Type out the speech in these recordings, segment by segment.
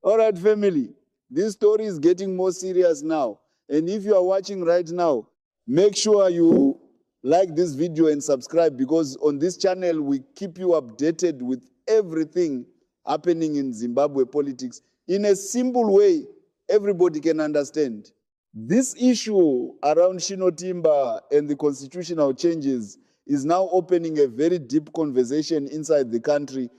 All right, family. This story is getting more serious now. And if you are watching right now, make sure you like this video and subscribe, because on this channel, we keep you updated with everything happening in Zimbabwe politics in a simple way everybody can understand. This issue around Chinotimba and the constitutional changes is now opening a very deep conversation inside the country.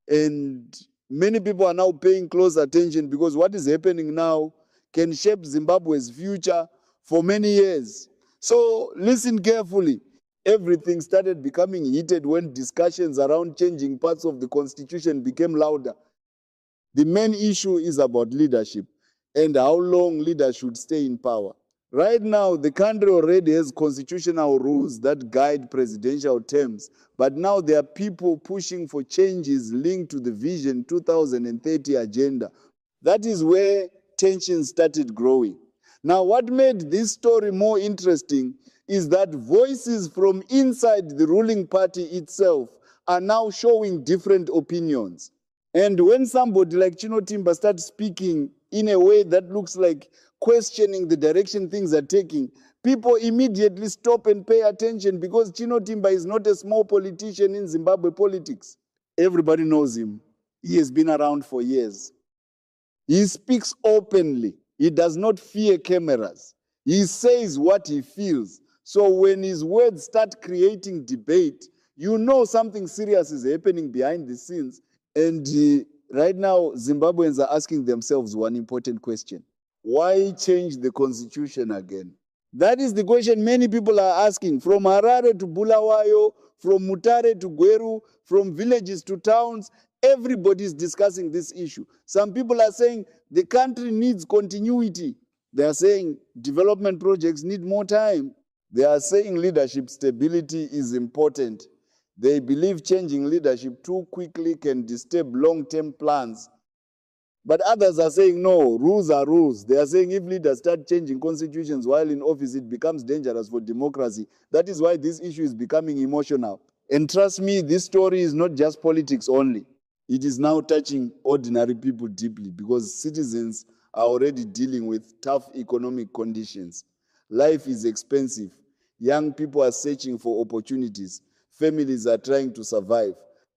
And many people are now paying close attention, because what is happening now can shape Zimbabwe's future for many years. So listen carefully. Everything started becoming heated when discussions around changing parts of the constitution became louder. The main issue is about leadership and how long leaders should stay in power. Right now, the country already has constitutional rules that guide presidential terms, but now there are people pushing for changes linked to the Vision 2030 agenda. That is where tensions started growing. Now, what made this story more interesting is that voices from inside the ruling party itself are now showing different opinions. And when somebody like Chinotimba starts speaking in a way that looks like questioning the direction things are taking, people immediately stop and pay attention, because Chinotimba is not a small politician in Zimbabwe politics. Everybody knows him. He has been around for years. He speaks openly. He does not fear cameras. He says what he feels. So when his words start creating debate, you know something serious is happening behind the scenes. And right now, Zimbabweans are asking themselves one important question. Why change the constitution again? That is the question many people are asking, from Harare to Bulawayo, from Mutare to Gweru, from villages to towns. Everybody is discussing this issue. Some people are saying the country needs continuity. They are saying development projects need more time. They are saying leadership stability is important. They believe changing leadership too quickly can disturb long-term plans. But others are saying, no, rules are rules. They are saying if leaders start changing constitutions while in office, it becomes dangerous for democracy. That is why this issue is becoming emotional. And trust me, this story is not just politics only. It is now touching ordinary people deeply, because citizens are already dealing with tough economic conditions. Life is expensive. Young people are searching for opportunities. Families are trying to survive.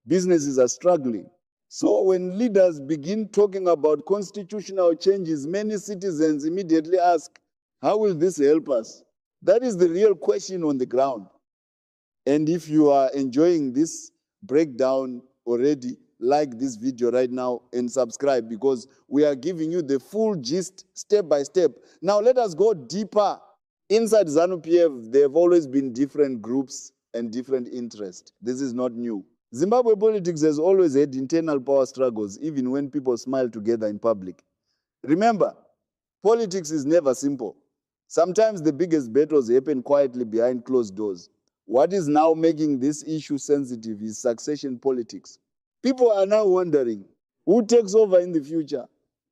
Businesses are struggling. So when leaders begin talking about constitutional changes, many citizens immediately ask, how will this help us? That is the real question on the ground. And if you are enjoying this breakdown already, like this video right now and subscribe, because we are giving you the full gist step by step. Now let us go deeper. Inside Zanu PF, there have always been different groups and different interests. This is not new. Zimbabwe politics has always had internal power struggles, even when people smile together in public. Remember, politics is never simple. Sometimes the biggest battles happen quietly behind closed doors. What is now making this issue sensitive is succession politics. People are now wondering, who takes over in the future?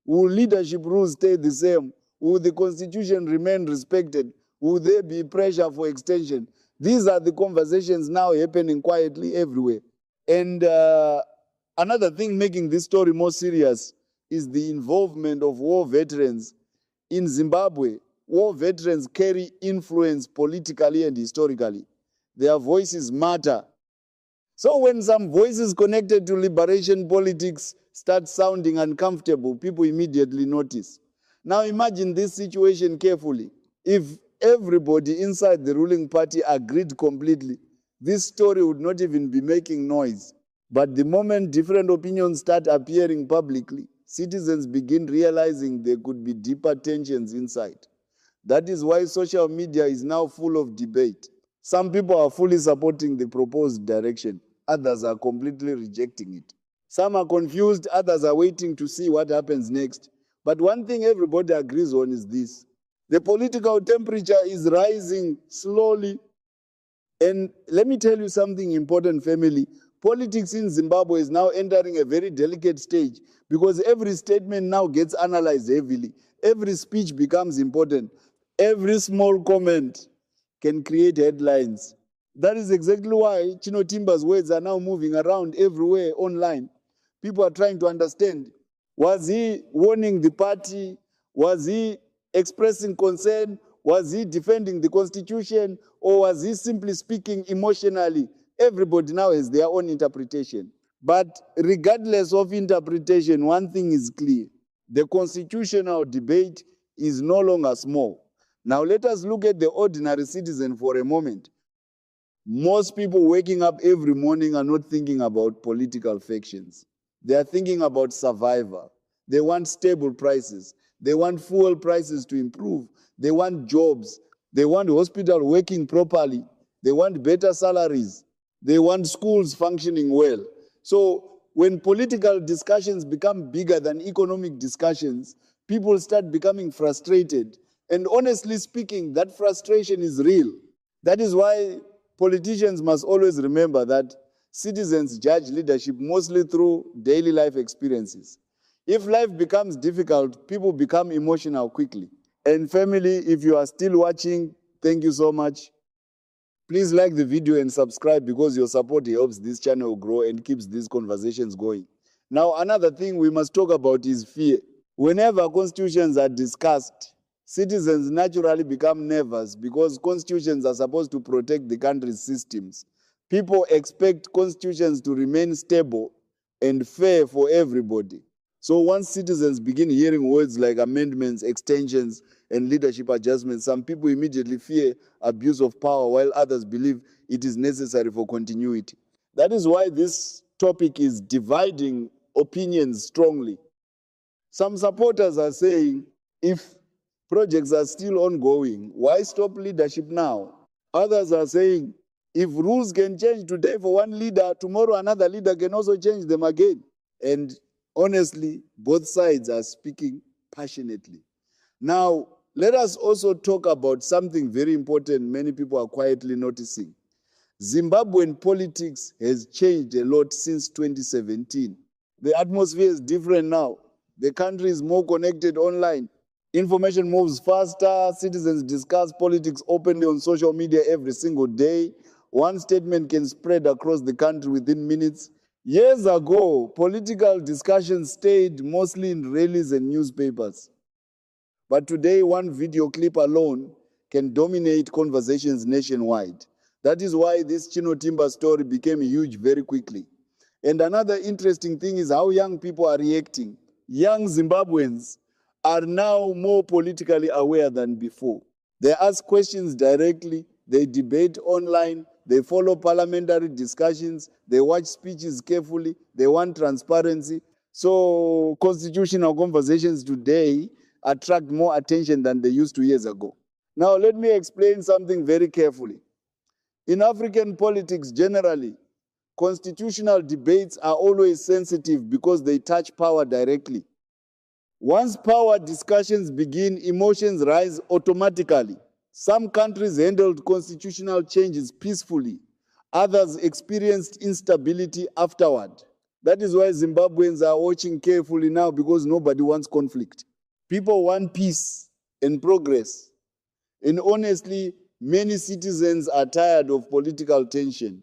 Will leadership rules stay the same? Will the constitution remain respected? Will there be pressure for extension? These are the conversations now happening quietly everywhere. And another thing making this story more serious is the involvement of war veterans. In Zimbabwe, war veterans carry influence politically and historically. Their voices matter. So when some voices connected to liberation politics start sounding uncomfortable, people immediately notice. Now imagine this situation carefully. If everybody inside the ruling party agreed completely, this story would not even be making noise. But the moment different opinions start appearing publicly, citizens begin realizing there could be deeper tensions inside. That is why social media is now full of debate. Some people are fully supporting the proposed direction. Others are completely rejecting it. Some are confused, others are waiting to see what happens next. But one thing everybody agrees on is this. The political temperature is rising slowly. And let me tell you something important, family. Politics in Zimbabwe is now entering a very delicate stage, because every statement now gets analyzed heavily. Every speech becomes important. Every small comment can create headlines. That is exactly why Chinotimba's words are now moving around everywhere online. People are trying to understand, Was he warning the party? Was he expressing concern? Was he defending the constitution? Or was he simply speaking emotionally? Everybody now has their own interpretation. But regardless of interpretation, one thing is clear. The constitutional debate is no longer small. Now let us look at the ordinary citizen for a moment. Most people waking up every morning are not thinking about political factions. They are thinking about survival. They want stable prices. They want fuel prices to improve. They want jobs. They want hospital working properly. They want better salaries. They want schools functioning well. So when political discussions become bigger than economic discussions, people start becoming frustrated. And honestly speaking, that frustration is real. That is why politicians must always remember that citizens judge leadership mostly through daily life experiences. If life becomes difficult, people become emotional quickly. And family, if you are still watching, thank you so much. Please like the video and subscribe because your support helps this channel grow and keeps these conversations going. Now, another thing we must talk about is fear. Whenever constitutions are discussed, citizens naturally become nervous because constitutions are supposed to protect the country's systems. People expect constitutions to remain stable and fair for everybody. So once citizens begin hearing words like amendments, extensions, and leadership adjustments, some people immediately fear abuse of power, while others believe it is necessary for continuity. That is why this topic is dividing opinions strongly. Some supporters are saying, if projects are still ongoing, why stop leadership now? Others are saying, if rules can change today for one leader, tomorrow another leader can also change them again. And honestly, both sides are speaking passionately. Now, let us also talk about something very important many people are quietly noticing. Zimbabwean politics has changed a lot since 2017. The atmosphere is different now. The country is more connected online. Information moves faster. Citizens discuss politics openly on social media every single day. One statement can spread across the country within minutes. Years ago, political discussions stayed mostly in rallies and newspapers. But today, one video clip alone can dominate conversations nationwide. That is why this Chinotimba story became huge very quickly. And another interesting thing is how young people are reacting. Young Zimbabweans are now more politically aware than before. They ask questions directly, they debate online, they follow parliamentary discussions, they watch speeches carefully, they want transparency. So constitutional conversations today attract more attention than they used to years ago. Now, let me explain something very carefully. In African politics generally, constitutional debates are always sensitive because they touch power directly. Once power discussions begin, emotions rise automatically. Some countries handled constitutional changes peacefully. Others experienced instability afterward. That is why Zimbabweans are watching carefully now because nobody wants conflict. People want peace and progress. And honestly, many citizens are tired of political tension.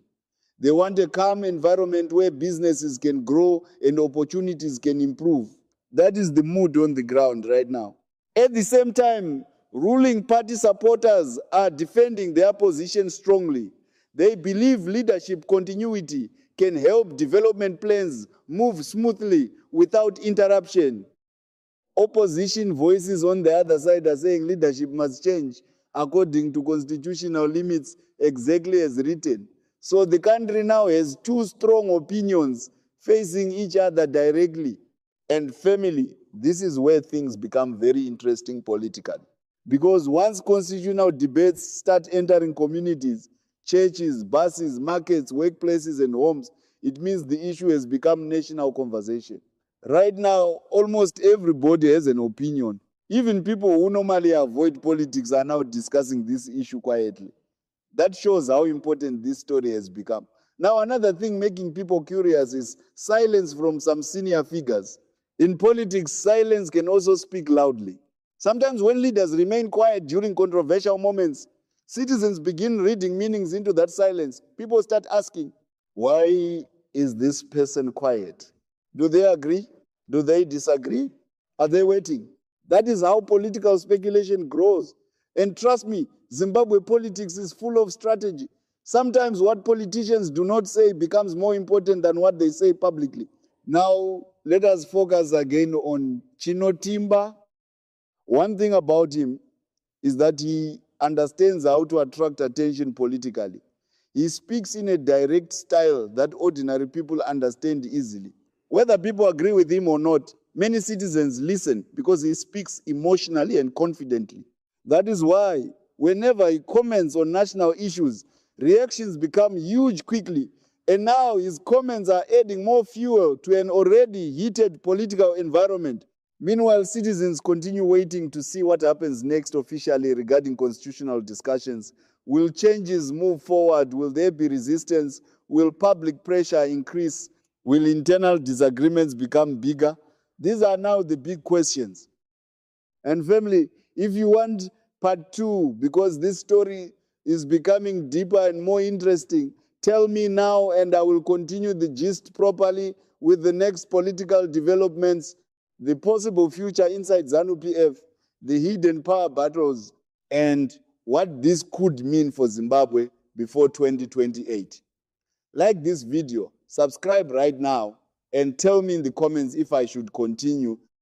They want a calm environment where businesses can grow and opportunities can improve. That is the mood on the ground right now. At the same time, ruling party supporters are defending their position strongly. They believe leadership continuity can help development plans move smoothly without interruption. Opposition voices on the other side are saying leadership must change according to constitutional limits exactly as written. So the country now has two strong opinions facing each other directly. And family, this is where things become very interesting politically. Because once constitutional debates start entering communities, churches, buses, markets, workplaces, and homes, it means the issue has become national conversation. Right now, almost everybody has an opinion. Even people who normally avoid politics are now discussing this issue quietly. That shows how important this story has become. Now, another thing making people curious is silence from some senior figures. In politics, silence can also speak loudly. Sometimes when leaders remain quiet during controversial moments, citizens begin reading meanings into that silence. People start asking, why is this person quiet? Do they agree? Do they disagree? Are they waiting? That is how political speculation grows. And trust me, Zimbabwe politics is full of strategy. Sometimes what politicians do not say becomes more important than what they say publicly. Now, let us focus again on Chinotimba. One thing about him is that he understands how to attract attention politically. He speaks in a direct style that ordinary people understand easily. Whether people agree with him or not, many citizens listen because he speaks emotionally and confidently. That is why whenever he comments on national issues, reactions become huge quickly. And now his comments are adding more fuel to an already heated political environment. Meanwhile, citizens continue waiting to see what happens next officially regarding constitutional discussions. Will changes move forward? Will there be resistance? Will public pressure increase? Will internal disagreements become bigger? These are now the big questions. And family, if you want part 2, because this story is becoming deeper and more interesting, tell me now and I will continue the gist properly with the next political developments, the possible future inside Zanu PF, the hidden power battles, and what this could mean for Zimbabwe before 2028. Like this video, subscribe right now, and tell me in the comments if I should continue